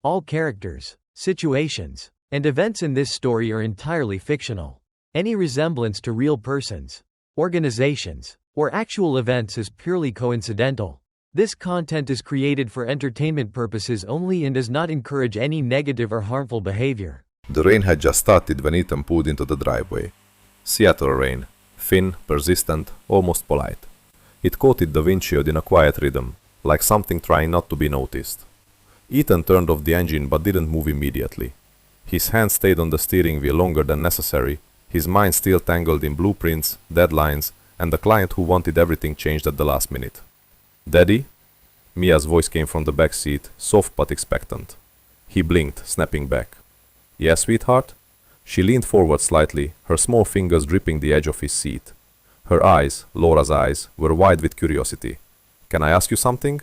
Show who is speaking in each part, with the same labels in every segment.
Speaker 1: All characters, situations, and events in this story are entirely fictional. Any resemblance to real persons, organizations, or actual events is purely coincidental. This content is created for entertainment purposes only and does not encourage any negative or harmful behavior.
Speaker 2: The rain had just started when Ethan pulled into the driveway. Seattle rain, thin, persistent, almost polite. It coated the windshield in a quiet rhythm, like something trying not to be noticed. Ethan turned off the engine but didn't move immediately. His hand stayed on the steering wheel longer than necessary, his mind still tangled in blueprints, deadlines, and the client who wanted everything changed at the last minute. "Daddy?" Mia's voice came from the back seat, soft but expectant. He blinked, snapping back. "Yes, sweetheart?" She leaned forward slightly, her small fingers gripping the edge of his seat. Her eyes, Laura's eyes, were wide with curiosity. "Can I ask you something?"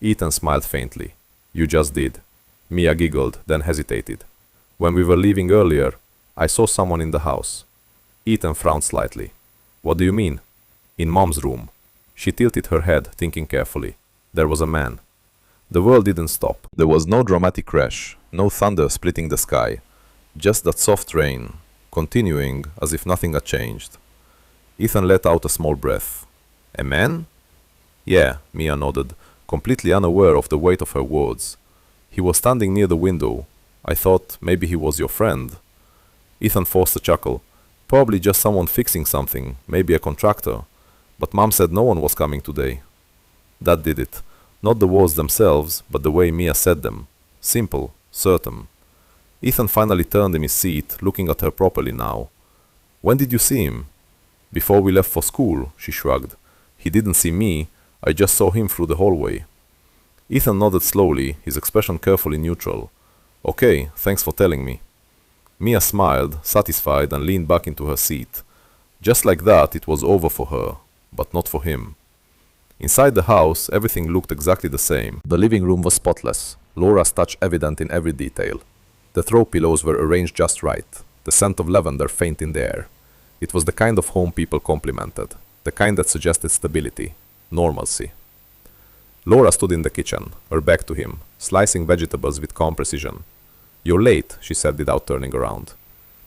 Speaker 2: Ethan smiled faintly. "You just did." Mia giggled, then hesitated. "When we were leaving earlier, I saw someone in the house." Ethan frowned slightly. "What do you mean?" "In Mom's room." She tilted her head, thinking carefully. There was a man. The world didn't stop. There was no dramatic crash, no thunder splitting the sky. Just that soft rain, continuing as if nothing had changed. Ethan let out a small breath. "A man?" "Yeah," Mia nodded, completely unaware of the weight of her words. "He was standing near the window. I thought maybe he was your friend." Ethan forced a chuckle. "Probably just someone fixing something, maybe a contractor. But Mom said no one was coming today." That did it. Not the words themselves, but the way Mia said them. Simple, certain. Ethan finally turned in his seat, looking at her properly now. "When did you see him?" "Before we left for school," she shrugged. "He didn't see me, I just saw him through the hallway." Ethan nodded slowly, his expression carefully neutral. "Okay, thanks for telling me." Mia smiled, satisfied, and leaned back into her seat. Just like that, it was over for her, but not for him. Inside the house, everything looked exactly the same. The living room was spotless, Laura's touch evident in every detail. The throw pillows were arranged just right, the scent of lavender faint in the air. It was the kind of home people complimented, the kind that suggested stability, normalcy. Laura stood in the kitchen, her back to him, slicing vegetables with calm precision. "You're late," she said without turning around.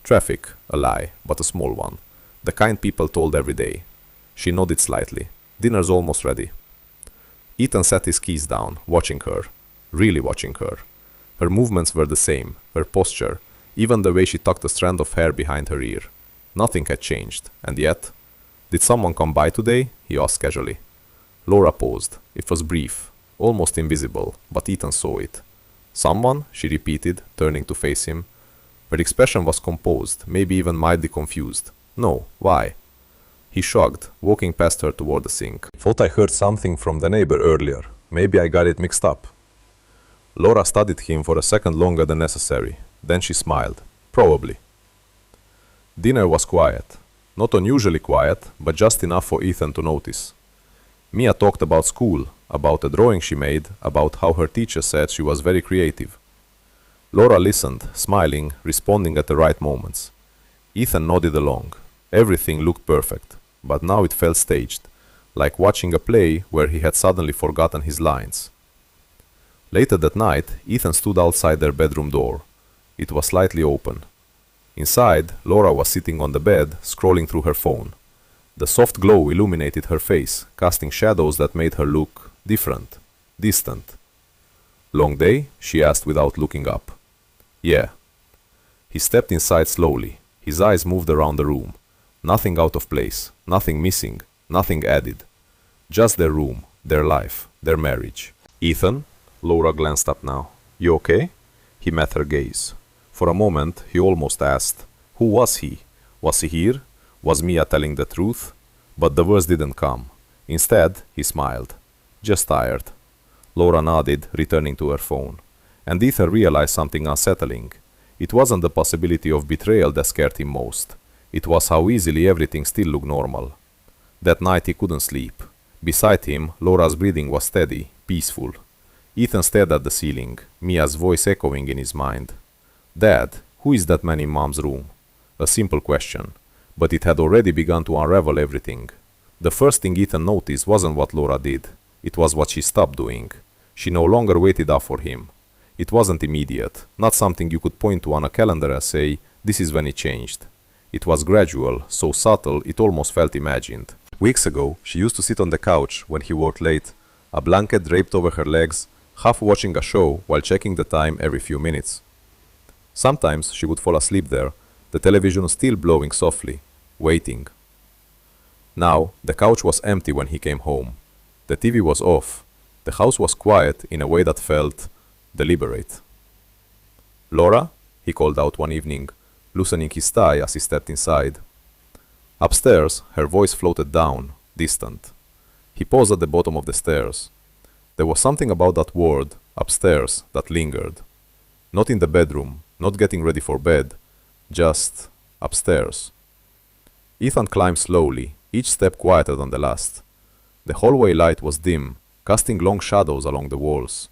Speaker 2: "Traffic," a lie, but a small one. The kind people told every day. She nodded slightly. "Dinner's almost ready." Ethan set his keys down, watching her. Really watching her. Her movements were the same, her posture, even the way she tucked a strand of hair behind her ear. Nothing had changed, and yet... "Did someone come by today?" he asked casually. Laura paused. It was brief, almost invisible, but Ethan saw it. "Someone?" she repeated, turning to face him. Her expression was composed, maybe even mildly confused. "No, why?" He shrugged, walking past her toward the sink. "Thought I heard something from the neighbor earlier. Maybe I got it mixed up." Laura studied him for a second longer than necessary. Then she smiled. "Probably." Dinner was quiet. Not unusually quiet, but just enough for Ethan to notice. Mia talked about school, about a drawing she made, about how her teacher said she was very creative. Laura listened, smiling, responding at the right moments. Ethan nodded along. Everything looked perfect, but now it felt staged, like watching a play where he had suddenly forgotten his lines. Later that night, Ethan stood outside their bedroom door. It was slightly open. Inside, Laura was sitting on the bed, scrolling through her phone. The soft glow illuminated her face, casting shadows that made her look different, distant. "Long day?" she asked without looking up. "Yeah." He stepped inside slowly. His eyes moved around the room. Nothing out of place, nothing missing, nothing added. Just their room, their life, their marriage. "Ethan?" Laura glanced up now. "You okay?" He met her gaze. For a moment, he almost asked, who was he? Was he here? Was Mia telling the truth? But the words didn't come. Instead, he smiled. "Just tired." Laura nodded, returning to her phone. And Ethan realized something unsettling. It wasn't the possibility of betrayal that scared him most. It was how easily everything still looked normal. That night he couldn't sleep. Beside him, Laura's breathing was steady, peaceful. Ethan stared at the ceiling, Mia's voice echoing in his mind. "Dad, who is that man in Mom's room?" A simple question, but it had already begun to unravel everything. The first thing Ethan noticed wasn't what Laura did. It was what she stopped doing. She no longer waited up for him. It wasn't immediate, not something you could point to on a calendar and say, this is when it changed. It was gradual, so subtle it almost felt imagined. Weeks ago, she used to sit on the couch when he worked late, a blanket draped over her legs, half watching a show while checking the time every few minutes. Sometimes she would fall asleep there, the television still blowing softly, waiting. Now, the couch was empty when he came home. The TV was off. The house was quiet in a way that felt deliberate. "Laura?" he called out one evening, loosening his tie as he stepped inside. Upstairs, her voice floated down, distant. He paused at the bottom of the stairs. There was something about that word, upstairs, that lingered. Not in the bedroom, not getting ready for bed, just upstairs. Ethan climbed slowly, each step quieter than the last. The hallway light was dim, casting long shadows along the walls.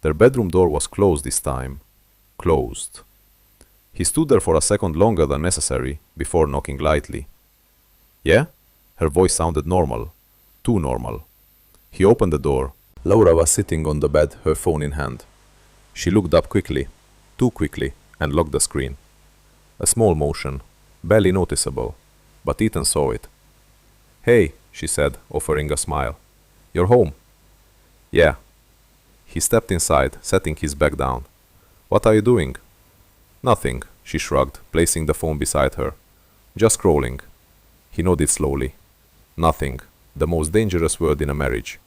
Speaker 2: Their bedroom door was closed this time. Closed. He stood there for a second longer than necessary before knocking lightly. "Yeah?" Her voice sounded normal. Too normal. He opened the door. Laura was sitting on the bed, her phone in hand. She looked up quickly, too quickly, and locked the screen. A small motion, barely noticeable, but Ethan saw it. "Hey," she said, offering a smile. "You're home?" "Yeah." He stepped inside, setting his back down. "What are you doing?" "Nothing," she shrugged, placing the phone beside her. "Just scrolling." He nodded slowly. Nothing, the most dangerous word in a marriage.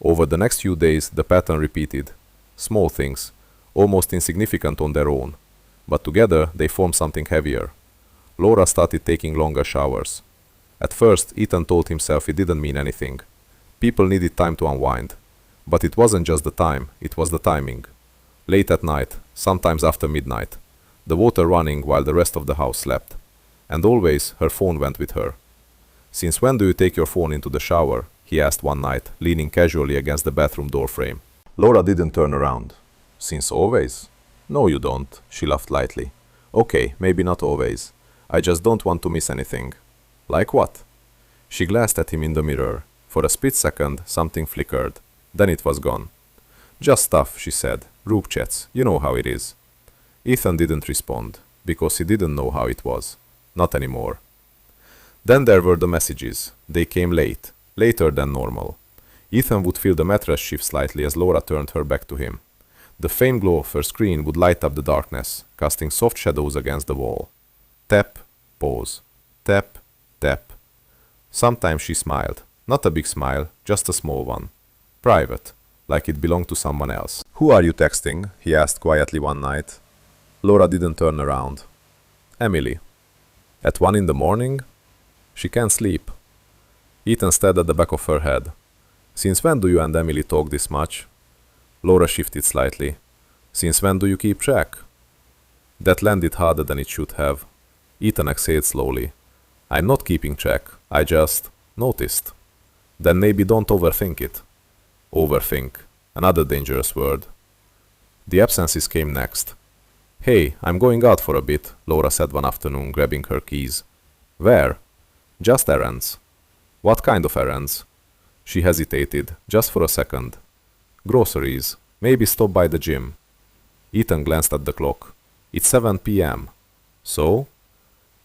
Speaker 2: Over the next few days, the pattern repeated. Small things, almost insignificant on their own, but together they formed something heavier. Laura started taking longer showers. At first, Ethan told himself it didn't mean anything. People needed time to unwind. But it wasn't just the time, it was the timing. Late at night, sometimes after midnight, the water running while the rest of the house slept. And always her phone went with her. "Since when do you take your phone into the shower?" he asked one night, leaning casually against the bathroom door frame. Laura didn't turn around. "Since always?" "No, you don't," she laughed lightly. "Okay, maybe not always. I just don't want to miss anything." "Like what?" She glanced at him in the mirror. For a split second, something flickered. Then it was gone. "Just stuff," she said. "Group chats, you know how it is." Ethan didn't respond, because he didn't know how it was. Not anymore. Then there were the messages. They came late, later than normal. Ethan would feel the mattress shift slightly as Laura turned her back to him. The faint glow of her screen would light up the darkness, casting soft shadows against the wall. Tap, pause. Tap, tap. Sometimes she smiled. Not a big smile, just a small one. Private, like it belonged to someone else. "Who are you texting?" he asked quietly one night. Laura didn't turn around. "Emily." "At 1 in the morning?" "She can't sleep." Ethan stared at the back of her head. "Since when do you and Emily talk this much?" Laura shifted slightly. "Since when do you keep track?" That landed harder than it should have. Ethan exhaled slowly. "I'm not keeping track. I just noticed." "Then maybe don't overthink it." Overthink. Another dangerous word. The absences came next. "Hey, I'm going out for a bit," Laura said one afternoon, grabbing her keys. "Where?" "Just errands." "What kind of errands?" She hesitated, just for a second. "Groceries. Maybe stop by the gym." Ethan glanced at the clock. "It's 7 p.m. "So?"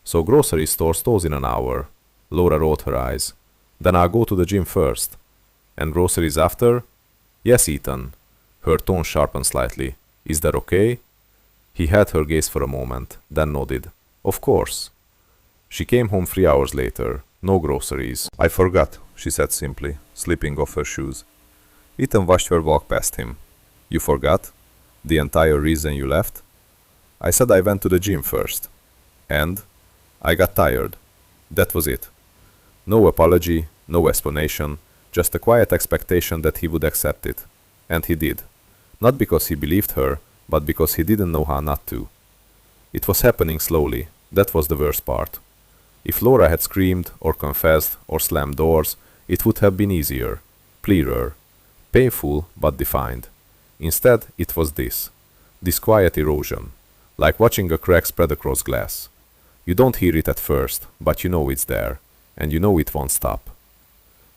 Speaker 2: "So grocery stores close in an hour." Laura rolled her eyes. "Then I'll go to the gym first." "And groceries after?" "Yes, Ethan." Her tone sharpened slightly. "Is that okay?" He had her gaze for a moment, then nodded. "Of course." She came home 3 hours later. No groceries. "I forgot," she said simply, slipping off her shoes. Ethan watched her walk past him. "You forgot? The entire reason you left?" "I said I went to the gym first." "And?" "I got tired." That was it. No apology, no explanation, just a quiet expectation that he would accept it. And he did. Not because he believed her, but because he didn't know how not to. It was happening slowly. That was the worst part. If Laura had screamed, or confessed, or slammed doors, it would have been easier, clearer, painful but defined. Instead, it was this quiet erosion, like watching a crack spread across glass. You don't hear it at first, but you know it's there, and you know it won't stop.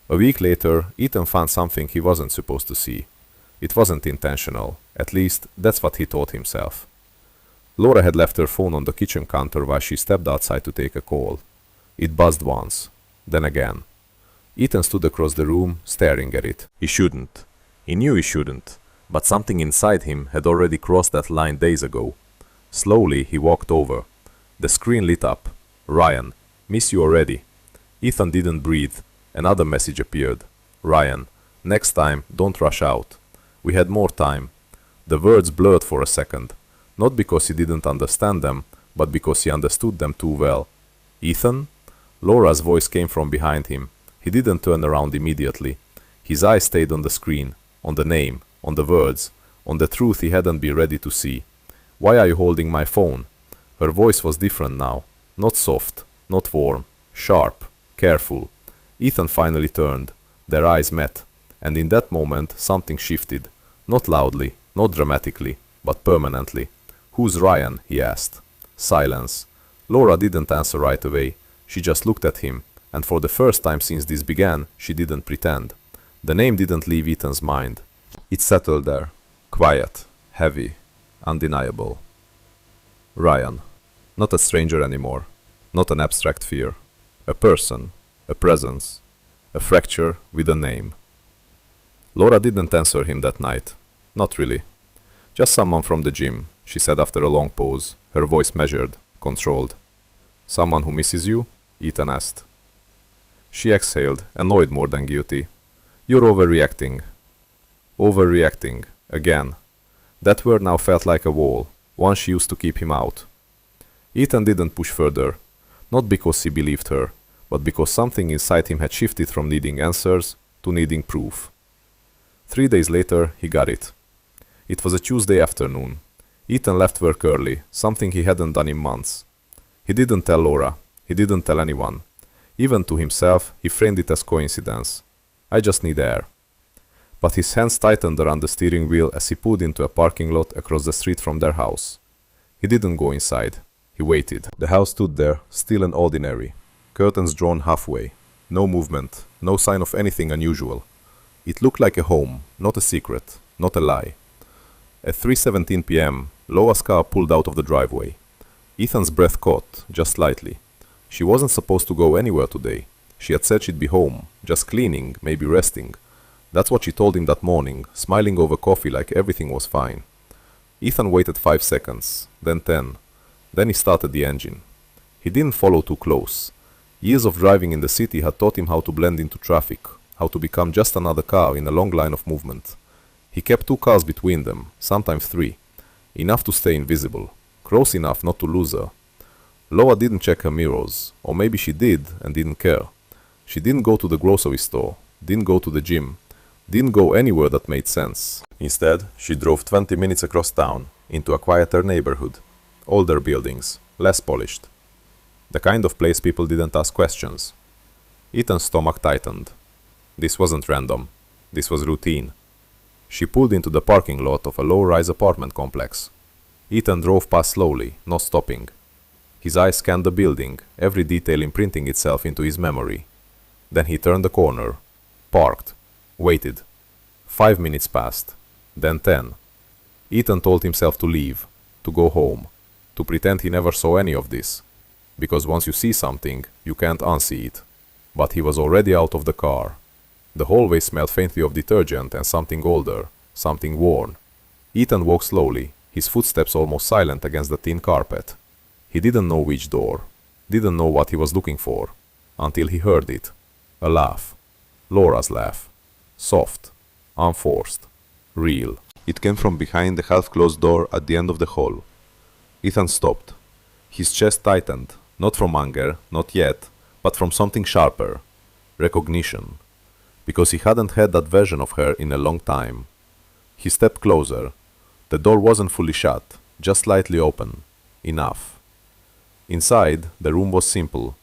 Speaker 2: A week later, Ethan found something he wasn't supposed to see. It wasn't intentional, at least that's what he told himself. Laura had left her phone on the kitchen counter while she stepped outside to take a call. It buzzed once, then again. Ethan stood across the room, staring at it. He shouldn't. He knew he shouldn't, but something inside him had already crossed that line days ago. Slowly, he walked over. The screen lit up. Ryan, miss you already. Ethan didn't breathe. Another message appeared. Ryan, next time, don't rush out. We had more time. The words blurred for a second, not because he didn't understand them, but because he understood them too well. Ethan? Laura's voice came from behind him. He didn't turn around immediately. His eyes stayed on the screen, on the name, on the words, on the truth he hadn't been ready to see. Why are you holding my phone? Her voice was different now. Not soft, not warm, sharp, careful. Ethan finally turned. Their eyes met, and in that moment something shifted. Not loudly, not dramatically, but permanently. Who's Ryan? He asked. Silence. Laura didn't answer right away. She just looked at him, and for the first time since this began, she didn't pretend. The name didn't leave Ethan's mind. It settled there. Quiet, heavy, undeniable. Ryan. Not a stranger anymore. Not an abstract fear. A person. A presence. A fracture with a name. Laura didn't answer him that night. Not really. Just someone from the gym, she said after a long pause, her voice measured, controlled. Someone who misses you? Ethan asked. She exhaled, annoyed more than guilty. You're overreacting. Overreacting. Again. That word now felt like a wall, one she used to keep him out. Ethan didn't push further, not because he believed her, but because something inside him had shifted from needing answers to needing proof. 3 days later, he got it. It was a Tuesday afternoon. Ethan left work early, something he hadn't done in months. He didn't tell Laura. He didn't tell anyone. Even to himself, he framed it as coincidence. I just need air. But his hands tightened around the steering wheel as he pulled into a parking lot across the street from their house. He didn't go inside. He waited. The house stood there, still and ordinary. Curtains drawn halfway. No movement, no sign of anything unusual. It looked like a home, not a secret, not a lie. At 3:17 p.m., Laura's car pulled out of the driveway. Ethan's breath caught, just slightly. She wasn't supposed to go anywhere today. She had said she'd be home, just cleaning, maybe resting. That's what she told him that morning, smiling over coffee like everything was fine. Ethan waited 5 seconds, then 10. Then he started the engine. He didn't follow too close. Years of driving in the city had taught him how to blend into traffic, how to become just another car in a long line of movement. He kept 2 cars between them, sometimes 3. Enough to stay invisible, close enough not to lose her. Laura didn't check her mirrors, or maybe she did and didn't care. She didn't go to the grocery store, didn't go to the gym, didn't go anywhere that made sense. Instead, she drove 20 minutes across town, into a quieter neighborhood. Older buildings, less polished. The kind of place people didn't ask questions. Ethan's stomach tightened. This wasn't random. This was routine. She pulled into the parking lot of a low-rise apartment complex. Ethan drove past slowly, not stopping. His eyes scanned the building, every detail imprinting itself into his memory. Then he turned the corner, parked, waited. 5 minutes passed, then 10. Ethan told himself to leave, to go home, to pretend he never saw any of this. Because once you see something, you can't unsee it. But he was already out of the car. The hallway smelled faintly of detergent and something older, something worn. Ethan walked slowly, his footsteps almost silent against the thin carpet. He didn't know which door, didn't know what he was looking for, until he heard it. A laugh. Laura's laugh. Soft, unforced, real. It came from behind the half-closed door at the end of the hall. Ethan stopped. His chest tightened, not from anger, not yet, but from something sharper. Recognition. Because he hadn't had that version of her in a long time. He stepped closer. The door wasn't fully shut, just slightly open. Enough. Inside, the room was simple,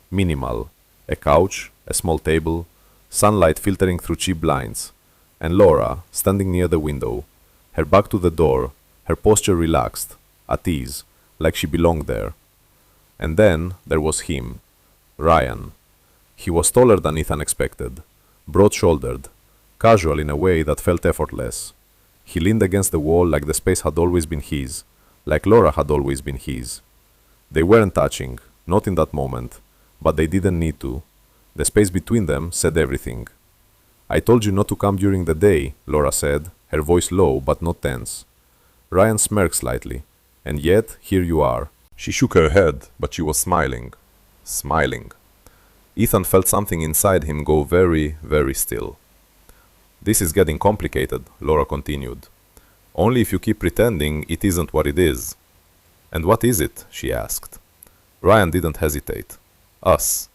Speaker 2: minimal. A couch, a small table, sunlight filtering through cheap blinds, and Laura, standing near the window, her back to the door, her posture relaxed, at ease, like she belonged there. And then there was him, Ryan. He was taller than Ethan expected, broad-shouldered, casual in a way that felt effortless. He leaned against the wall like the space had always been his, like Laura had always been his. They weren't touching, not in that moment, but they didn't need to. The space between them said everything. "I told you not to come during the day," Laura said, her voice low but not tense. Ryan smirked slightly, and yet here you are. She shook her head, but she was smiling. Smiling. Ethan felt something inside him go very, very still. "This is getting complicated," Laura continued. "Only if you keep pretending it isn't what it is." "And what is it?" she asked. Ryan didn't hesitate. "Us."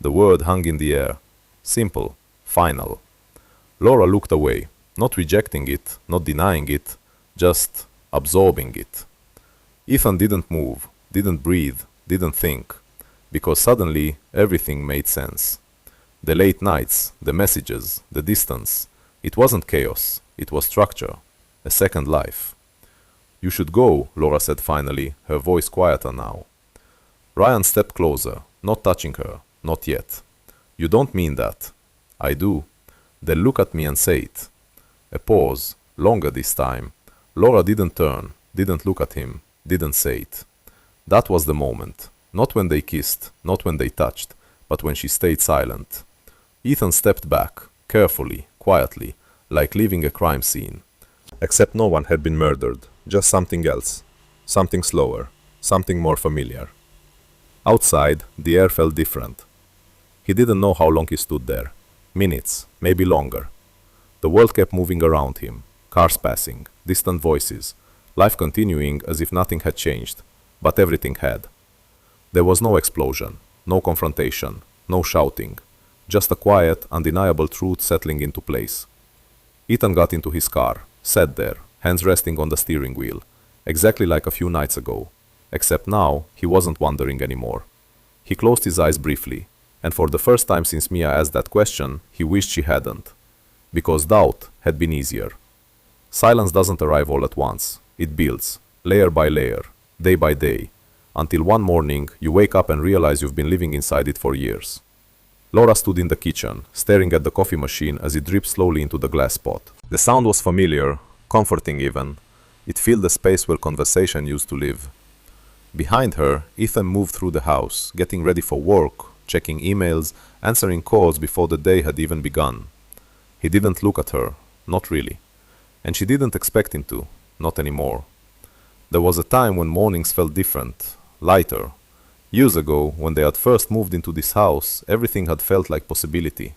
Speaker 2: The word hung in the air. Simple. Final. Laura looked away, not rejecting it, not denying it, just absorbing it. Ethan didn't move, didn't breathe, didn't think, because suddenly everything made sense. The late nights, the messages, the distance. It wasn't chaos, it was structure, a second life. "You should go," Laura said finally, her voice quieter now. Ryan stepped closer, not touching her, not yet. "You don't mean that." "I do." "Then look at me and say it." A pause, longer this time. Laura didn't turn, didn't look at him, didn't say it. That was the moment. Not when they kissed, not when they touched, but when she stayed silent. Ethan stepped back, carefully, quietly, like leaving a crime scene. Except no one had been murdered, just something else. Something slower, something more familiar. Outside, the air felt different. He didn't know how long he stood there. Minutes, maybe longer. The world kept moving around him. Cars passing, distant voices, life continuing as if nothing had changed, but everything had. There was no explosion, no confrontation, no shouting, just a quiet, undeniable truth settling into place. Ethan got into his car, sat there, hands resting on the steering wheel, exactly like a few nights ago, except now he wasn't wondering anymore. He closed his eyes briefly, and for the first time since Mia asked that question, he wished she hadn't, because doubt had been easier. Silence doesn't arrive all at once. It builds, layer by layer, day by day, until one morning you wake up and realize you've been living inside it for years. Laura stood in the kitchen, staring at the coffee machine as it dripped slowly into the glass pot. The sound was familiar, comforting even. It filled the space where conversation used to live. Behind her, Ethan moved through the house, getting ready for work, checking emails, answering calls before the day had even begun. He didn't look at her, not really. And she didn't expect him to, not anymore. There was a time when mornings felt different, lighter. Years ago, when they had first moved into this house, everything had felt like possibility.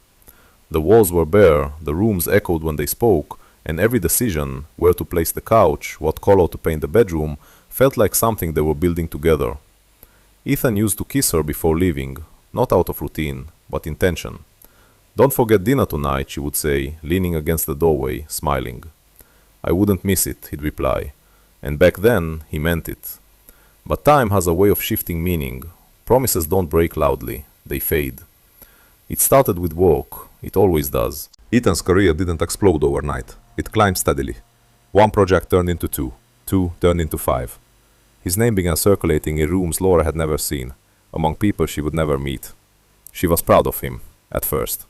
Speaker 2: The walls were bare, the rooms echoed when they spoke, and every decision, where to place the couch, what color to paint the bedroom, felt like something they were building together. Ethan used to kiss her before leaving, not out of routine, but intention. "Don't forget dinner tonight," she would say, leaning against the doorway, smiling. "I wouldn't miss it," he'd reply. And back then, he meant it. But time has a way of shifting meaning. Promises don't break loudly, they fade. It started with work, it always does. Ethan's career didn't explode overnight. It climbed steadily. One project turned into two turned into 5. His name began circulating in rooms Laura had never seen, among people she would never meet. She was proud of him, at first.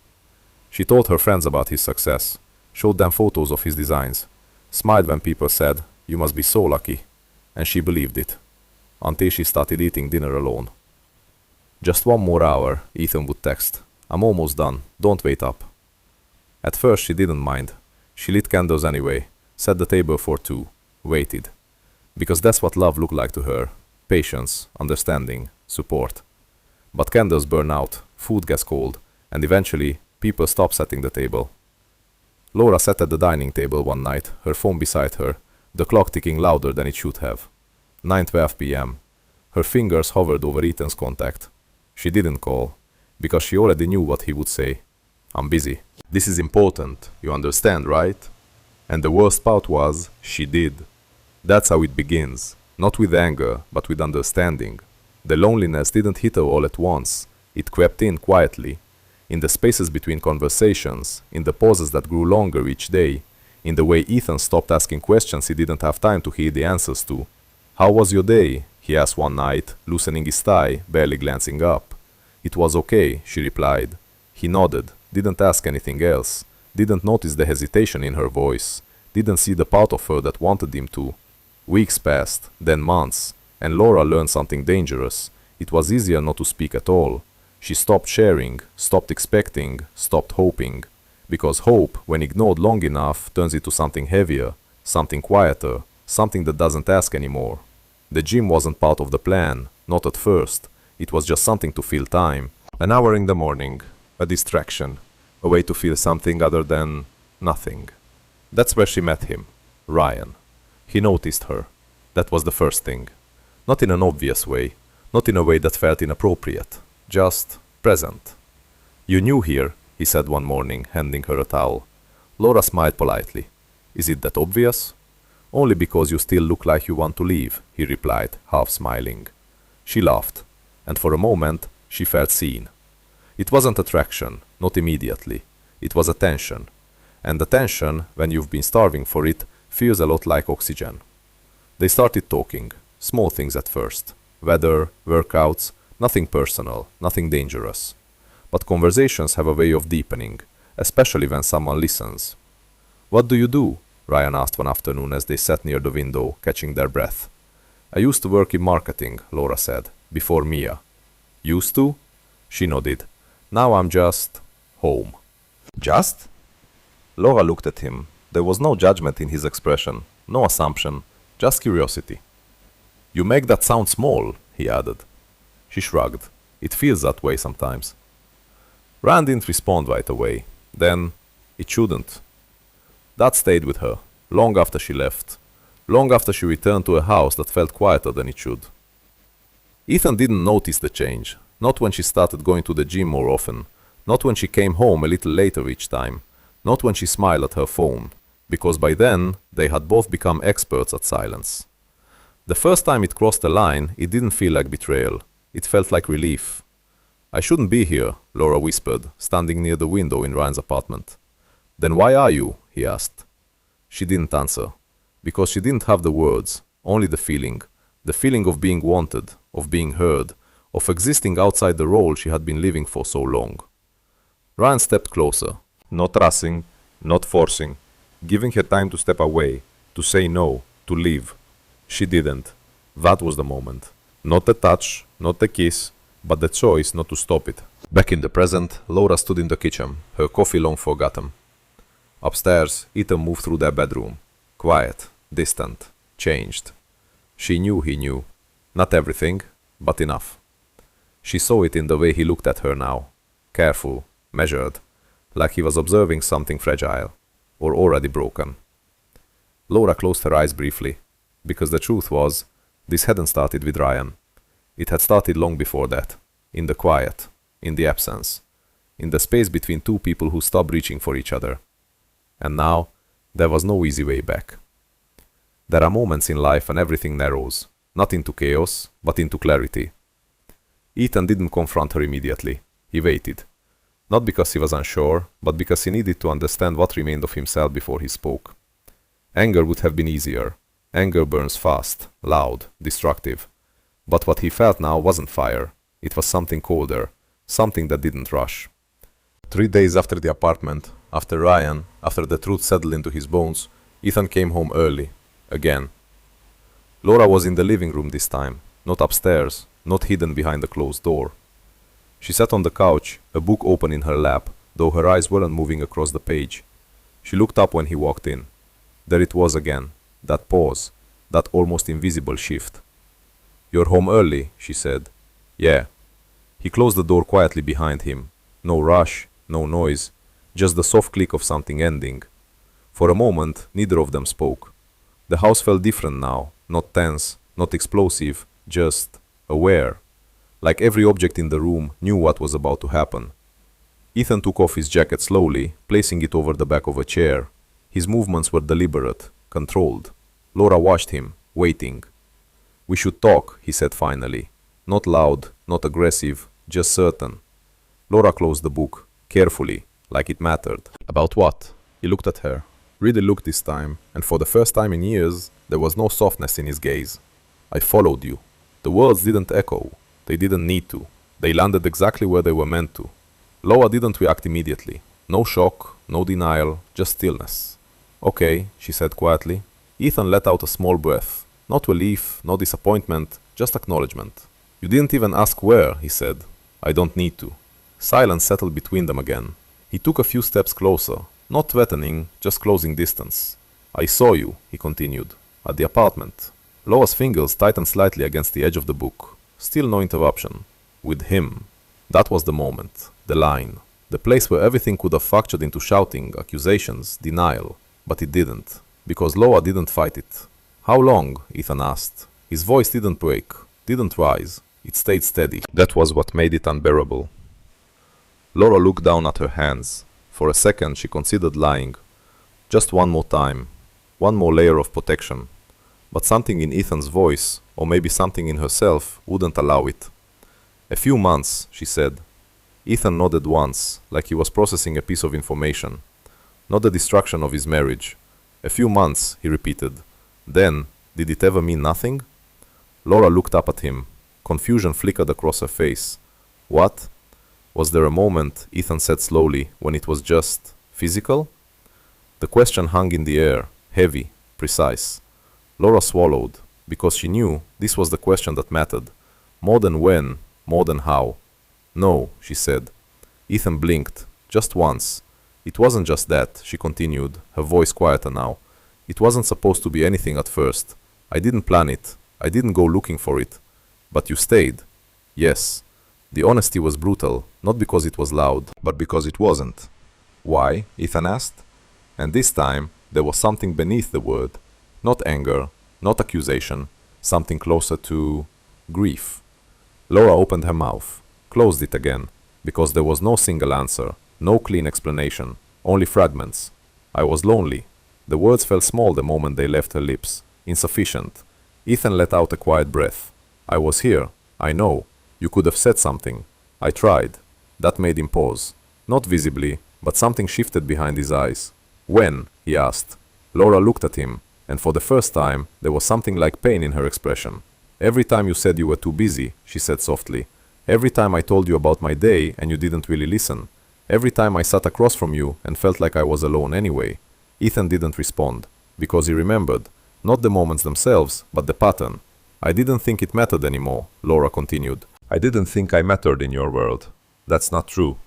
Speaker 2: She told her friends about his success, showed them photos of his designs, smiled when people said, "You must be so lucky," and she believed it, until she started eating dinner alone. "Just one more hour," Ethan would text. "I'm almost done, don't wait up." At first she didn't mind. She lit candles anyway, set the table for 2, waited. Because that's what love looked like to her. Patience, understanding, support. But candles burn out, food gets cold, and eventually people stop setting the table. Laura sat at the dining table one night, her phone beside her, the clock ticking louder than it should have. 9:12 p.m. Her fingers hovered over Ethan's contact. She didn't call, because she already knew what he would say. "I'm busy. This is important, you understand, right?" And the worst part was, she did. That's how it begins. Not with anger, but with understanding. The loneliness didn't hit her all at once. It crept in quietly. In the spaces between conversations, in the pauses that grew longer each day, in the way Ethan stopped asking questions he didn't have time to hear the answers to. "How was your day?" he asked one night, loosening his tie, barely glancing up. "It was okay," she replied. He nodded, didn't ask anything else, didn't notice the hesitation in her voice, didn't see the part of her that wanted him to. Weeks passed, then months, and Laura learned something dangerous. It was easier not to speak at all. She stopped sharing, stopped expecting, stopped hoping. Because hope, when ignored long enough, turns into something heavier, something quieter, something that doesn't ask anymore. The gym wasn't part of the plan, not at first. It was just something to fill time. An hour in the morning, a distraction, a way to feel something other than nothing. That's where she met him, Ryan. He noticed her. That was the first thing. Not in an obvious way, not in a way that felt inappropriate, just present. "You new here," he said one morning, handing her a towel. Laura smiled politely. "Is it that obvious?" "Only because you still look like you want to leave," he replied, half smiling. She laughed, and for a moment she felt seen. It wasn't attraction, not immediately. It was attention. And attention, when you've been starving for it, feels a lot like oxygen. They started talking, small things at first. Weather, workouts, nothing personal, nothing dangerous. But conversations have a way of deepening, especially when someone listens. "What do you do?" Ryan asked one afternoon as they sat near the window, catching their breath. "I used to work in marketing," Laura said, "before Mia." "Used to?" She nodded. "Now I'm just home." "Just?" Laura looked at him. There was no judgment in his expression, no assumption, just curiosity. "You make that sound small," he added. She shrugged. "It feels that way sometimes." Rand didn't respond right away. Then, "It shouldn't." That stayed with her, long after she left, long after she returned to a house that felt quieter than it should. Ethan didn't notice the change, not when she started going to the gym more often, not when she came home a little later each time, not when she smiled at her phone, because by then they had both become experts at silence. The first time it crossed the line, it didn't feel like betrayal. It felt like relief. "I shouldn't be here," Laura whispered, standing near the window in Ryan's apartment. "Then why are you?" he asked. She didn't answer, because she didn't have the words, only the feeling of being wanted, of being heard, of existing outside the role she had been living for so long. Ryan stepped closer, not rushing, not forcing, giving her time to step away, to say no, to leave. She didn't. That was the moment. Not a touch, not a kiss, but the choice not to stop it. Back in the present, Laura stood in the kitchen, her coffee long forgotten. Upstairs, Ethan moved through their bedroom. Quiet, distant, changed. She knew he knew. Not everything, but enough. She saw it in the way he looked at her now. Careful, measured, like he was observing something fragile, or already broken. Laura closed her eyes briefly, because the truth was, this hadn't started with Ryan. It had started long before that, in the quiet, in the absence, in the space between two people who stopped reaching for each other. And now, there was no easy way back. There are moments in life when everything narrows, not into chaos, but into clarity. Ethan didn't confront her immediately. He waited. Not because he was unsure, but because he needed to understand what remained of himself before he spoke. Anger would have been easier. Anger burns fast, loud, destructive. But what he felt now wasn't fire. It was something colder, something that didn't rush. 3 days after the apartment, after Ryan, after the truth settled into his bones, Ethan came home early. Again. Laura was in the living room this time, not upstairs, not hidden behind a closed door. She sat on the couch, a book open in her lap, though her eyes weren't moving across the page. She looked up when he walked in. There it was again, that pause, that almost invisible shift. "You're home early," she said. "Yeah." He closed the door quietly behind him. No rush, no noise, just the soft click of something ending. For a moment, neither of them spoke. The house felt different now, not tense, not explosive, just aware. Like every object in the room knew what was about to happen. Ethan took off his jacket slowly, placing it over the back of a chair. His movements were deliberate, controlled. Laura watched him, waiting. "We should talk," he said finally. Not loud, not aggressive, just certain. Laura closed the book, carefully, like it mattered. "About what?" He looked at her. Really looked this time, and for the first time in years, there was no softness in his gaze. "I followed you." The words didn't echo. They didn't need to. They landed exactly where they were meant to. Laura didn't react immediately. No shock, no denial, just stillness. Okay, she said quietly. Ethan let out a small breath. Not relief, no disappointment, just acknowledgement. You didn't even ask where, he said. I don't need to. Silence settled between them again. He took a few steps closer, not threatening, just closing distance. I saw you, he continued, at the apartment. Laura's fingers tightened slightly against the edge of the book. Still no interruption. With him. That was the moment, the line, the place where everything could have fractured into shouting, accusations, denial. But it didn't, because Laura didn't fight it. How long? Ethan asked. His voice didn't break, didn't rise. It stayed steady. That was what made it unbearable. Laura looked down at her hands. For a second she considered lying. Just one more time. One more layer of protection. But something in Ethan's voice, or maybe something in herself, wouldn't allow it. A few months, she said. Ethan nodded once, like he was processing a piece of information. Not the destruction of his marriage. A few months, he repeated. Then, did it ever mean nothing? Laura looked up at him. Confusion flickered across her face. What? Was there a moment, Ethan said slowly, when it was just physical? The question hung in the air, heavy, precise. Laura swallowed, because she knew this was the question that mattered. More than when, more than how. No, she said. Ethan blinked, just once. It wasn't just that, she continued, her voice quieter now. It wasn't supposed to be anything at first. I didn't plan it. I didn't go looking for it. But you stayed. Yes. The honesty was brutal, not because it was loud, but because it wasn't. Why? Ethan asked. And this time, there was something beneath the word. Not anger, not accusation, something closer to grief. Laura opened her mouth, closed it again, because there was no single answer, no clean explanation, only fragments. I was lonely. The words felt small the moment they left her lips. Insufficient. Ethan let out a quiet breath. I was here. I know. You could have said something. I tried. That made him pause. Not visibly, but something shifted behind his eyes. When? He asked. Laura looked at him, and for the first time, there was something like pain in her expression. Every time you said you were too busy, she said softly. Every time I told you about my day and you didn't really listen. Every time I sat across from you and felt like I was alone anyway. Ethan didn't respond, because he remembered. Not the moments themselves, but the pattern. I didn't think it mattered anymore, Laura continued. I didn't think I mattered in your world. That's not true.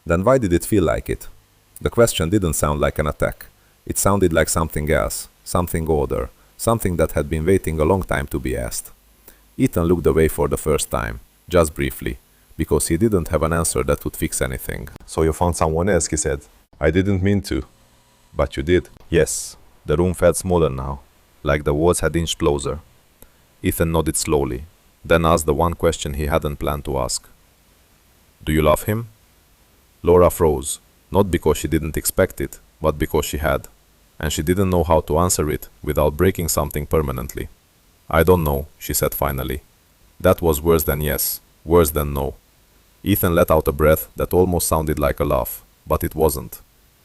Speaker 2: Then why did it feel like it? The question didn't sound like an attack. It sounded like something else, something older, something that had been waiting a long time to be asked. Ethan looked away for the first time, just briefly, because he didn't have an answer that would fix anything. So you found someone else, he said. I didn't mean to. But you did. Yes. The room felt smaller now, like the walls had inched closer. Ethan nodded slowly, then asked the one question he hadn't planned to ask. Do you love him? Laura froze, not because she didn't expect it, but because she had, and she didn't know how to answer it without breaking something permanently. I don't know, she said finally. That was worse than yes, worse than no. Ethan let out a breath that almost sounded like a laugh, but it wasn't.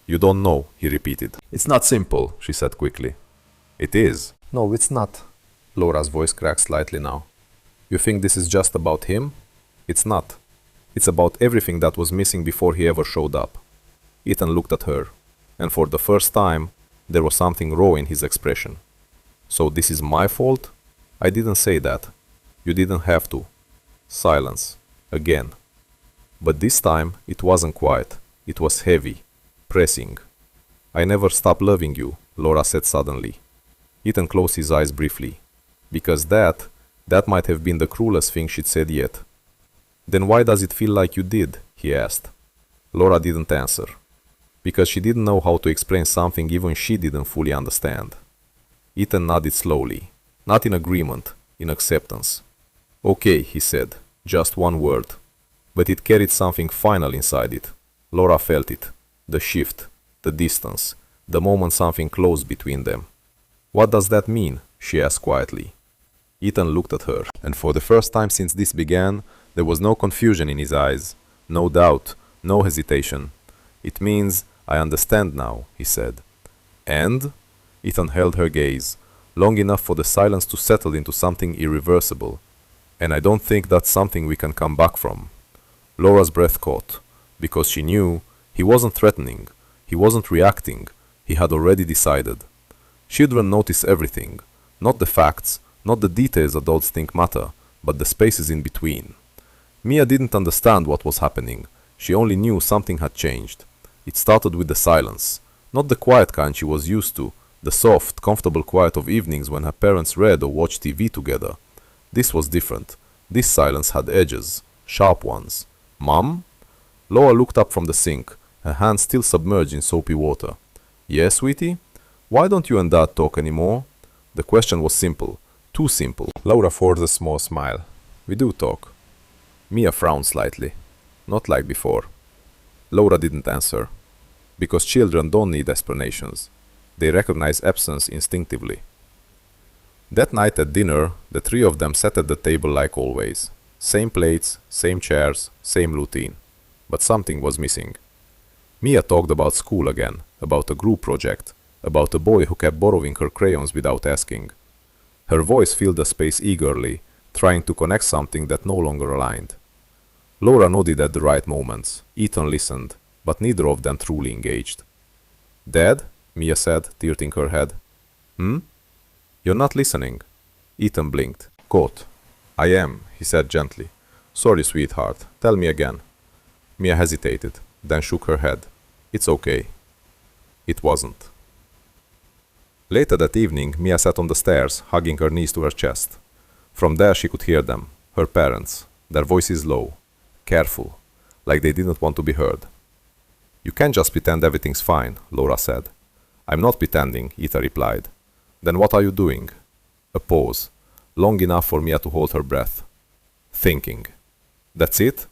Speaker 2: You don't know, he repeated. It's not simple, she said quickly. It is. No, it's not. Laura's voice cracked slightly now. You think this is just about him? It's not. It's about everything that was missing before he ever showed up. Ethan looked at her, and for the first time, there was something raw in his expression. So this is my fault? I didn't say that. You didn't have to. Silence. Again. But this time, it wasn't quiet. It was heavy. Pressing. I never stopped loving you, Laura said suddenly. Ethan closed his eyes briefly. Because that might have been the cruelest thing she'd said yet. Then why does it feel like you did? He asked. Laura didn't answer. Because she didn't know how to explain something even she didn't fully understand. Ethan nodded slowly. Not in agreement, in acceptance. Okay, he said. Just one word. But it carried something final inside it. Laura felt it. The shift. The distance. The moment something closed between them. What does that mean? She asked quietly. Ethan looked at her, and for the first time since this began, there was no confusion in his eyes, no doubt, no hesitation. It means, I understand now, he said. And? Ethan held her gaze, long enough for the silence to settle into something irreversible. And I don't think that's something we can come back from. Laura's breath caught, because she knew he wasn't threatening, he wasn't reacting, He had already decided. Children notice everything, not the facts, not the details adults think matter, but the spaces in between. Mia didn't understand what was happening. She only knew something had changed. It started with the silence, not the quiet kind she was used to, the soft, comfortable quiet of evenings when her parents read or watched TV together. This was different. This silence had edges, sharp ones. Mom? Laura looked up from the sink, her hands still submerged in soapy water. Yes, sweetie? Why don't you and Dad talk anymore? The question was simple, too simple. Laura forced a small smile. We do talk. Mia frowned slightly. Not like before. Laura didn't answer. Because children don't need explanations. They recognize absence instinctively. That night at dinner, the three of them sat at the table like always. Same plates, same chairs, same routine. But something was missing. Mia talked about school again, about a group project, about a boy who kept borrowing her crayons without asking. Her voice filled the space eagerly, trying to connect something that no longer aligned. Laura nodded at the right moments. Ethan listened, but neither of them truly engaged. Dad? Mia said, tilting her head. You're not listening. Ethan blinked. Caught. I am, he said gently. Sorry, sweetheart. Tell me again. Mia hesitated, then shook her head. It's okay. It wasn't. Later that evening, Mia sat on the stairs, hugging her knees to her chest. From there she could hear them, her parents, their voices low, careful, like they didn't want to be heard. You can't just pretend everything's fine, Laura said. I'm not pretending, Ethan replied. Then what are you doing? A pause, long enough for Mia to hold her breath. Thinking. That's it?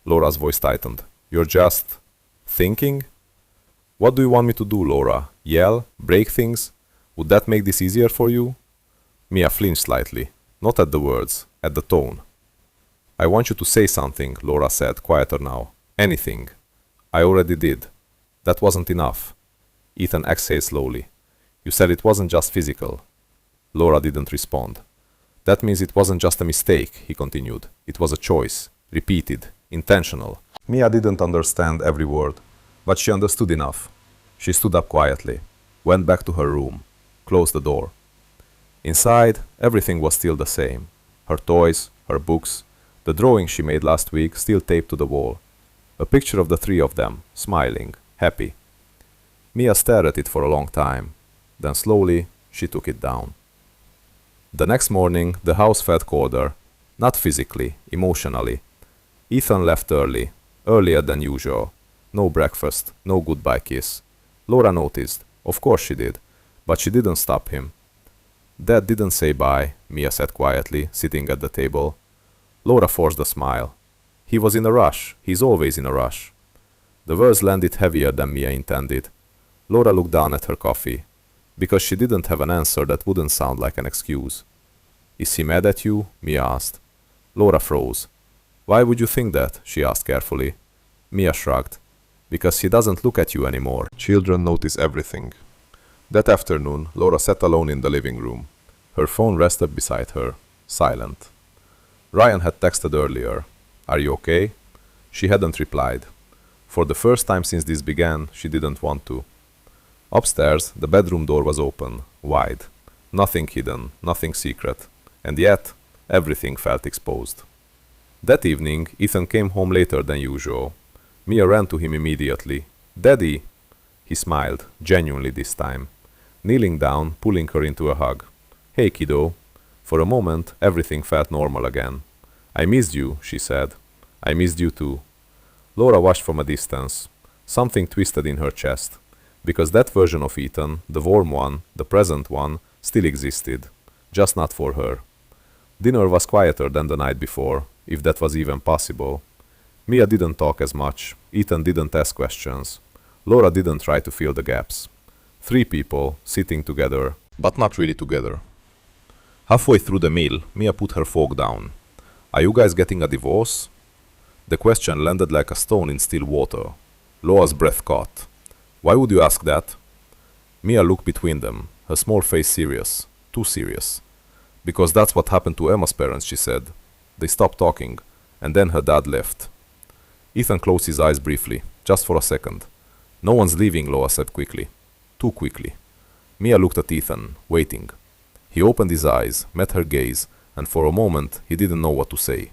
Speaker 2: Laura's voice tightened. You're just... thinking? What do you want me to do, Laura? Yell? Break things? Would that make this easier for you? Mia flinched slightly, not at the words, at the tone. I want you to say something, Laura said, quieter now. Anything. I already did. That wasn't enough. Ethan exhaled slowly. You said it wasn't just physical. Laura didn't respond. That means it wasn't just a mistake, he continued. It was a choice, repeated, intentional. Mia didn't understand every word, but she understood enough. She stood up quietly, went back to her room, closed the door. Inside, everything was still the same. Her toys, her books, the drawing she made last week still taped to the wall. A picture of the three of them, smiling, happy. Mia stared at it for a long time. Then slowly, she took it down. The next morning, the house felt colder. Not physically, emotionally. Ethan left early, earlier than usual. No breakfast, no goodbye kiss. Laura noticed. Of course she did. But she didn't stop him. Dad didn't say bye, Mia said quietly, sitting at the table. Laura forced a smile. He was in a rush. He's always in a rush. The words landed heavier than Mia intended. Laura looked down at her coffee, because she didn't have an answer that wouldn't sound like an excuse. Is he mad at you? Mia asked. Laura froze. Why would you think that? She asked carefully. Mia shrugged. Because he doesn't look at you anymore. Children notice everything. That afternoon, Laura sat alone in the living room. Her phone rested beside her, silent. Ryan had texted earlier. Are you okay? She hadn't replied. For the first time since this began, she didn't want to. Upstairs, the bedroom door was open, wide. Nothing hidden, nothing secret. And yet, everything felt exposed. That evening, Ethan came home later than usual. Mia ran to him immediately. Daddy! He smiled, genuinely this time. Kneeling down, pulling her into a hug. Hey, kiddo. For a moment, everything felt normal again. I missed you, she said. I missed you too. Laura watched from a distance. Something twisted in her chest. Because that version of Ethan, the warm one, the present one, still existed. Just not for her. Dinner was quieter than the night before, if that was even possible. Mia didn't talk as much. Ethan didn't ask questions. Laura didn't try to fill the gaps. Three people, sitting together, but not really together. Halfway through the meal, Mia put her fork down. Are you guys getting a divorce? The question landed like a stone in still water. Laura's breath caught. Why would you ask that? Mia looked between them, her small face serious, too serious. Because that's what happened to Emma's parents, she said. They stopped talking, and then her dad left. Ethan closed his eyes briefly, just for a second. No one's leaving, Laura said quickly. too quickly. Mia looked at Ethan, waiting. He opened his eyes, met her gaze, and for a moment he didn't know what to say,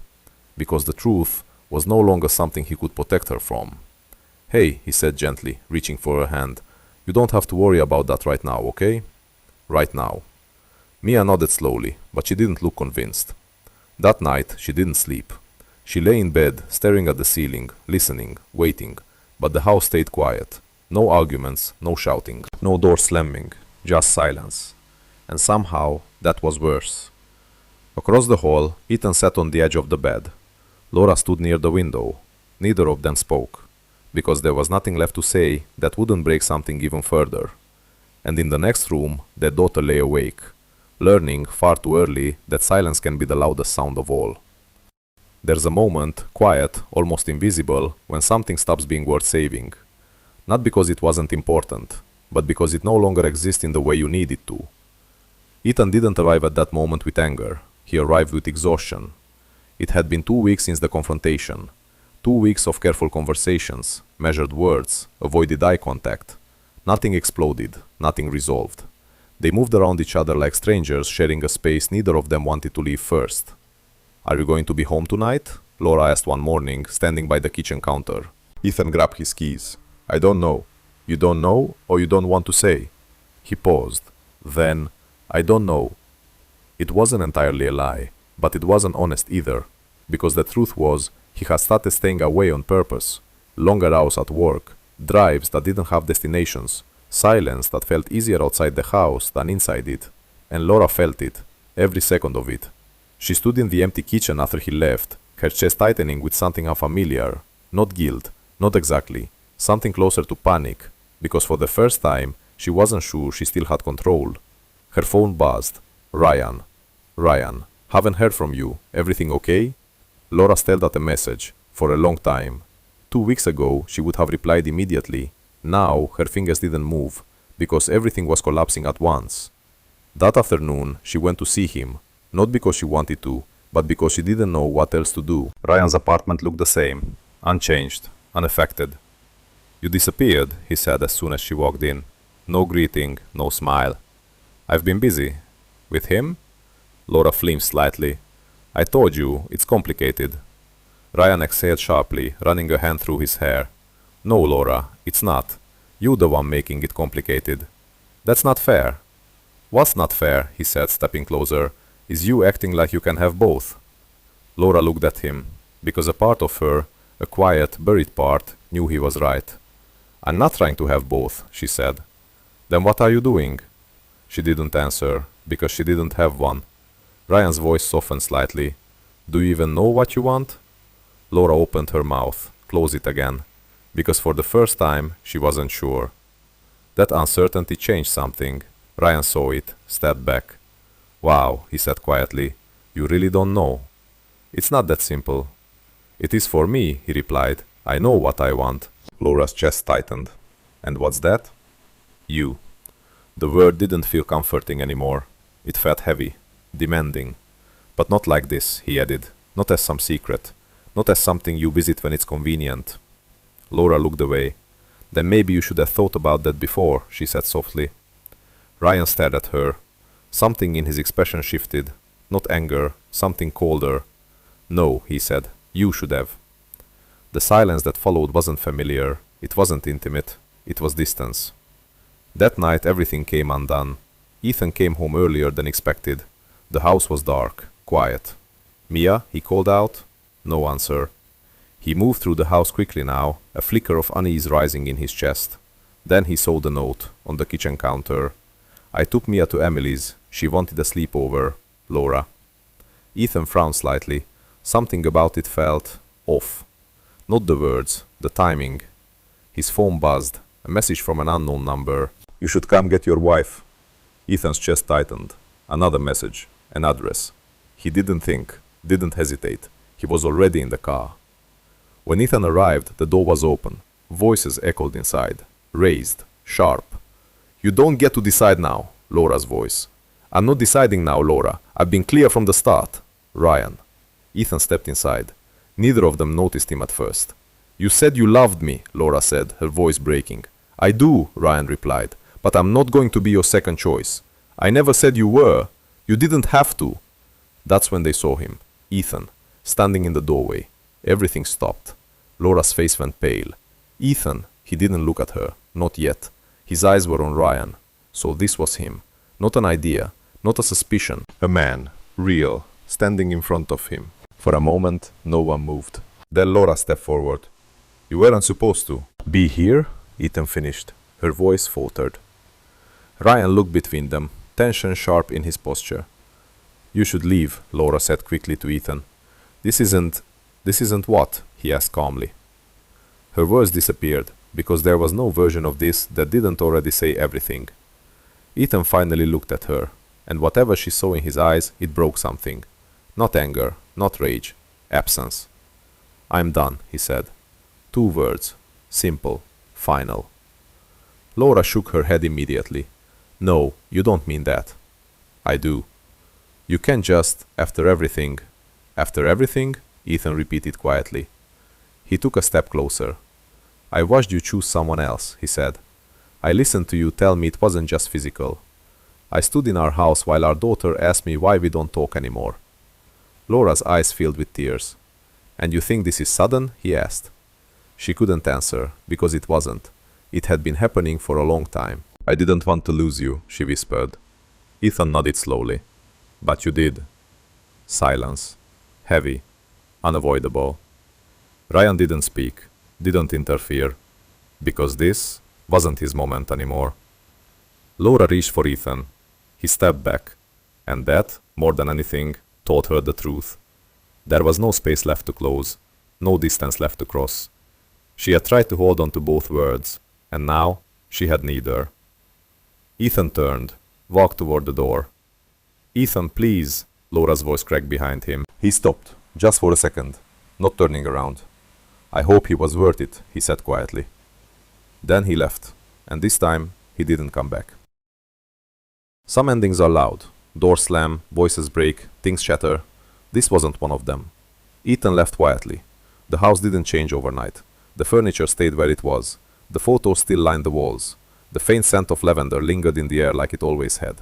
Speaker 2: because the truth was no longer something he could protect her from. "Hey," he said gently, reaching for her hand. "You don't have to worry about that right now, okay? Right now." Mia nodded slowly, but she didn't look convinced. That night she didn't sleep. She lay in bed, staring at the ceiling, listening, waiting, but the house stayed quiet. No arguments, no shouting, no door slamming, just silence. And somehow that was worse. Across the hall, Ethan sat on the edge of the bed. Laura stood near the window. Neither of them spoke, because there was nothing left to say that wouldn't break something even further. And in the next room, their daughter lay awake, learning far too early that silence can be the loudest sound of all. There's a moment, quiet, almost invisible, when something stops being worth saving. Not because it wasn't important, but because it no longer exists in the way you need it to. Ethan didn't arrive at that moment with anger. He arrived with exhaustion. It had been 2 weeks since the confrontation. 2 weeks of careful conversations, measured words, avoided eye contact. Nothing exploded, nothing resolved. They moved around each other like strangers, sharing a space neither of them wanted to leave first. "Are you going to be home tonight?" Laura asked one morning, standing by the kitchen counter. Ethan grabbed his keys. "I don't know." "You don't know, or you don't want to say?" He paused. Then, "I don't know." It wasn't entirely a lie, but it wasn't honest either, because the truth was, he had started staying away on purpose. Longer hours at work, drives that didn't have destinations, silence that felt easier outside the house than inside it, and Laura felt it, every second of it. She stood in the empty kitchen after he left, her chest tightening with something unfamiliar, not guilt, not exactly, something closer to panic, because for the first time, she wasn't sure she still had control. Her phone buzzed. "Ryan. Ryan, haven't heard from you. Everything okay?" Laura stared at the message, for a long time. 2 weeks ago, she would have replied immediately. Now, her fingers didn't move, because everything was collapsing at once. That afternoon, she went to see him, not because she wanted to, but because she didn't know what else to do. Ryan's apartment looked the same, unchanged, unaffected. "You disappeared," he said as soon as she walked in. No greeting, no smile. "I've been busy." "With him?" Laura flinched slightly. "I told you, it's complicated." Ryan exhaled sharply, running a hand through his hair. "No, Laura, it's not. You're the one making it complicated. That's not fair." "What's not fair," he said, stepping closer, "is you acting like you can have both." Laura looked at him, because a part of her, a quiet, buried part, knew he was right. "I'm not trying to have both," she said. "Then what are you doing?" She didn't answer, because she didn't have one. Ryan's voice softened slightly. "Do you even know what you want?" Laura opened her mouth, closed it again, because for the first time she wasn't sure. That uncertainty changed something. Ryan saw it, stepped back. "Wow," he said quietly, "you really don't know." "It's not that simple." "It is for me," he replied. "I know what I want." Laura's chest tightened. "And what's that?" "You." The word didn't feel comforting anymore. It felt heavy, demanding. "But not like this," he added. "Not as some secret. Not as something you visit when it's convenient." Laura looked away. "Then maybe you should have thought about that before," she said softly. Ryan stared at her. Something in his expression shifted. Not anger, something colder. "No," he said. "You should have." The silence that followed wasn't familiar. It wasn't intimate. It was distance. That night everything came undone. Ethan came home earlier than expected. The house was dark, quiet. "Mia?" he called out. No answer. He moved through the house quickly now, a flicker of unease rising in his chest. Then he saw the note, on the kitchen counter. "I took Mia to Emily's. She wanted a sleepover. Laura." Ethan frowned slightly. Something about it felt off. Not the words, the timing. His phone buzzed. A message from an unknown number. "You should come get your wife." Ethan's chest tightened. Another message. An address. He didn't think, didn't hesitate. He was already in the car. When Ethan arrived, the door was open. Voices echoed inside. Raised. Sharp. "You don't get to decide now," Laura's voice. "I'm not deciding now, Laura. I've been clear from the start." Ryan. Ethan stepped inside. Neither of them noticed him at first. "You said you loved me," Laura said, her voice breaking. "I do," Ryan replied. But I'm not going to be your second choice. I never said you were. You didn't have to. That's when they saw him, Ethan, standing in the doorway. Everything stopped. Laura's face went pale. Ethan, he didn't look at her, not yet. His eyes were on Ryan. So this was him. Not an idea, not a suspicion. A man, real, standing in front of him. For a moment, no one moved. Then Laura stepped forward. You weren't supposed to. Be here? Ethan finished. Her voice faltered. Ryan looked between them, tension sharp in his posture. You should leave, Laura said quickly to Ethan. This isn't what? He asked calmly. Her words disappeared, because there was no version of this that didn't already say everything. Ethan finally looked at her, and whatever she saw in his eyes, it broke something. Not anger, not rage, absence. I'm done, he said. 2 words. Simple. Final. Laura shook her head immediately. No, you don't mean that. I do. You can't just, after everything. After everything? Ethan repeated quietly. He took a step closer. I watched you choose someone else, he said. I listened to you tell me it wasn't just physical. I stood in our house while our daughter asked me why we don't talk anymore. Laura's eyes filled with tears. And you think this is sudden? He asked. She couldn't answer, because it wasn't. It had been happening for a long time. I didn't want to lose you, she whispered. Ethan nodded slowly. But you did. Silence. Heavy. Unavoidable. Ryan didn't speak, didn't interfere, because this wasn't his moment anymore. Laura reached for Ethan. He stepped back, and that, more than anything, taught her the truth. There was no space left to close, no distance left to cross. She had tried to hold on to both words, and now she had neither. Ethan turned, walked toward the door. Ethan, please, Laura's voice cracked behind him. He stopped, just for a second, not turning around. I hope he was worth it, he said quietly. Then he left, and this time he didn't come back. Some endings are loud. Doors slam, voices break, things shatter. This wasn't one of them. Ethan left quietly. The house didn't change overnight. The furniture stayed where it was. The photos still lined the walls. The faint scent of lavender lingered in the air like it always had.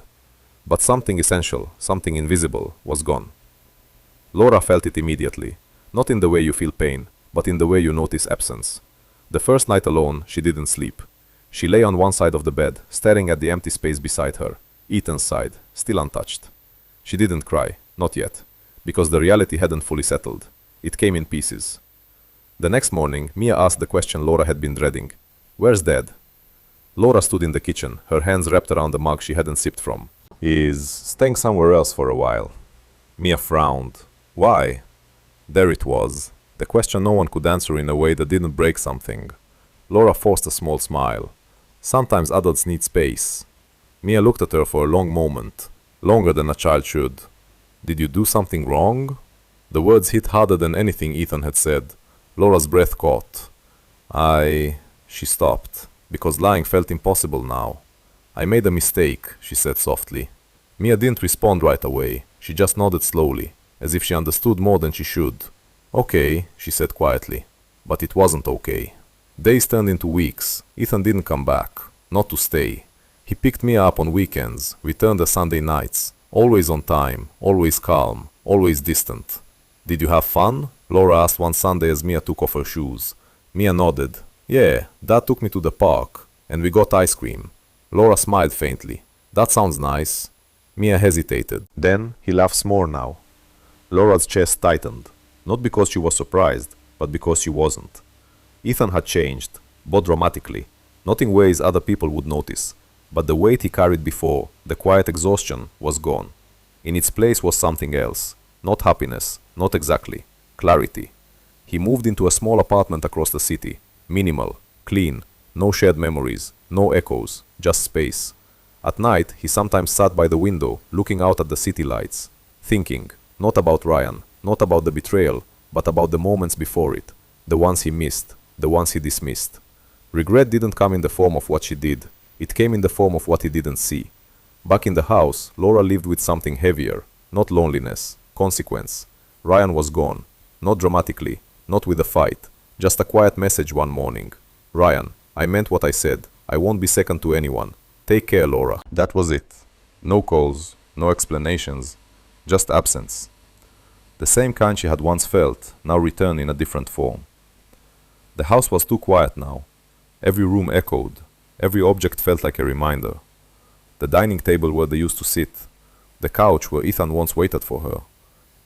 Speaker 2: But something essential, something invisible, was gone. Laura felt it immediately. Not in the way you feel pain, but in the way you notice absence. The first night alone, she didn't sleep. She lay on one side of the bed, staring at the empty space beside her, Ethan's side, still untouched. She didn't cry, not yet, because the reality hadn't fully settled. It came in pieces. The next morning, Mia asked the question Laura had been dreading. Where's Dad? Laura stood in the kitchen, her hands wrapped around the mug she hadn't sipped from. He's staying somewhere else for a while. Mia frowned. Why? There it was. The question no one could answer in a way that didn't break something. Laura forced a small smile. Sometimes adults need space. Mia looked at her for a long moment, longer than a child should. Did you do something wrong? The words hit harder than anything Ethan had said. Laura's breath caught. She stopped, because lying felt impossible now. I made a mistake, she said softly. Mia didn't respond right away. She just nodded slowly, as if she understood more than she should. Okay, she said quietly. But it wasn't okay. Days turned into weeks. Ethan didn't come back. Not to stay. He picked Mia up on weekends, returned the Sunday nights. Always on time, always calm, always distant. Did you have fun? Laura asked one Sunday as Mia took off her shoes. Mia nodded. Yeah, Dad took me to the park, and we got ice cream. Laura smiled faintly. That sounds nice. Mia hesitated. Then he laughs more now. Laura's chest tightened. Not because she was surprised, but because she wasn't. Ethan had changed, but dramatically. Not in ways other people would notice. But the weight he carried before, the quiet exhaustion, was gone. In its place was something else. Not happiness, not exactly. Clarity. He moved into a small apartment across the city. Minimal, clean, no shared memories, no echoes, just space. At night, he sometimes sat by the window, looking out at the city lights, thinking, not about Ryan, not about the betrayal, but about the moments before it, the ones he missed, the ones he dismissed. Regret didn't come in the form of what she did, it came in the form of what he didn't see. Back in the house, Laura lived with something heavier, not loneliness, consequence. Ryan was gone, not dramatically, not with a fight, just a quiet message one morning. Ryan, I meant what I said, I won't be second to anyone. Take care, Laura. That was it. No calls, no explanations, just absence. The same kind she had once felt, now returned in a different form. The house was too quiet now. Every room echoed. Every object felt like a reminder. The dining table where they used to sit. The couch where Ethan once waited for her.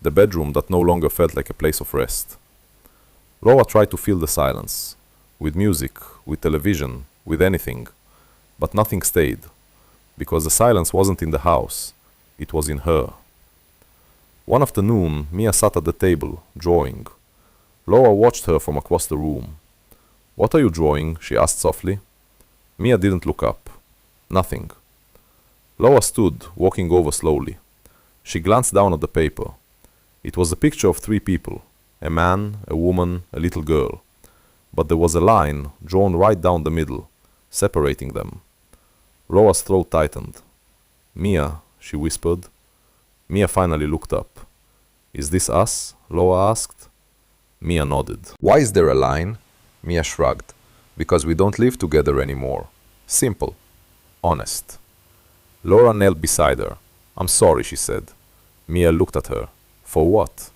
Speaker 2: The bedroom that no longer felt like a place of rest. Laura tried to fill the silence. With music, with television, with anything. But nothing stayed. Because the silence wasn't in the house. It was in her. One afternoon, Mia sat at the table, drawing. Laura watched her from across the room. "What are you drawing?" she asked softly. Mia didn't look up. Nothing. Laura stood, walking over slowly. She glanced down at the paper. It was a picture of three people. A man, a woman, a little girl. But there was a line, drawn right down the middle, separating them. Laura's throat tightened. "Mia," she whispered. Mia finally looked up. "Is this us?" Laura asked. Mia nodded. "Why is there a line?" Mia shrugged. "Because we don't live together anymore. Simple. Honest." Laura knelt beside her. "I'm sorry," she said. Mia looked at her. "For what?"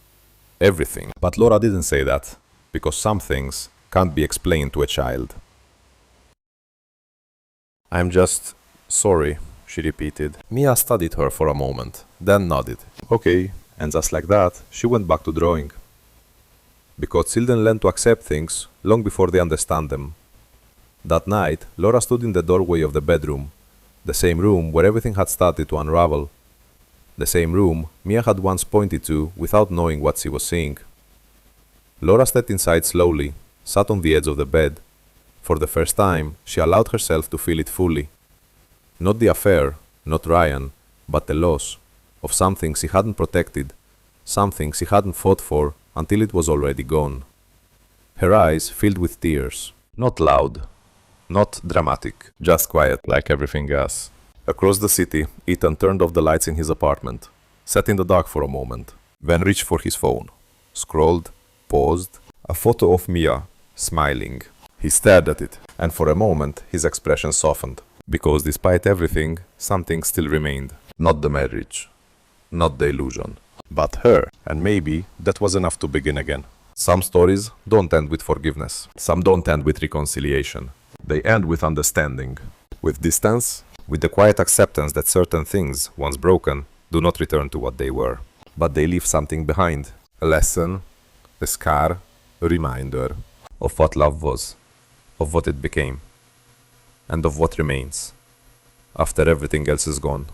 Speaker 2: "Everything." But Laura didn't say that, because some things can't be explained to a child. "I'm just sorry," she repeated. Mia studied her for a moment, then nodded. "Okay," and just like that, she went back to drawing. Because children learn to accept things long before they understand them. That night, Laura stood in the doorway of the bedroom, the same room where everything had started to unravel. The same room Mia had once pointed to without knowing what she was seeing. Laura stepped inside slowly, sat on the edge of the bed. For the first time, she allowed herself to feel it fully. Not the affair, not Ryan, but the loss of something she hadn't protected, something she hadn't fought for until it was already gone. Her eyes filled with tears. Not loud, not dramatic, just quiet, like everything else. Across the city, Ethan turned off the lights in his apartment, sat in the dark for a moment, then reached for his phone, scrolled, paused, a photo of Mia, smiling. He stared at it, and for a moment his expression softened, because despite everything, something still remained. Not the marriage, not the illusion, but her, and maybe that was enough to begin again. Some stories don't end with forgiveness. Some don't end with reconciliation. They end with understanding, with distance, with the quiet acceptance that certain things, once broken, do not return to what they were. But they leave something behind. A lesson, a scar, a reminder of what love was, of what it became, and of what remains after everything else is gone.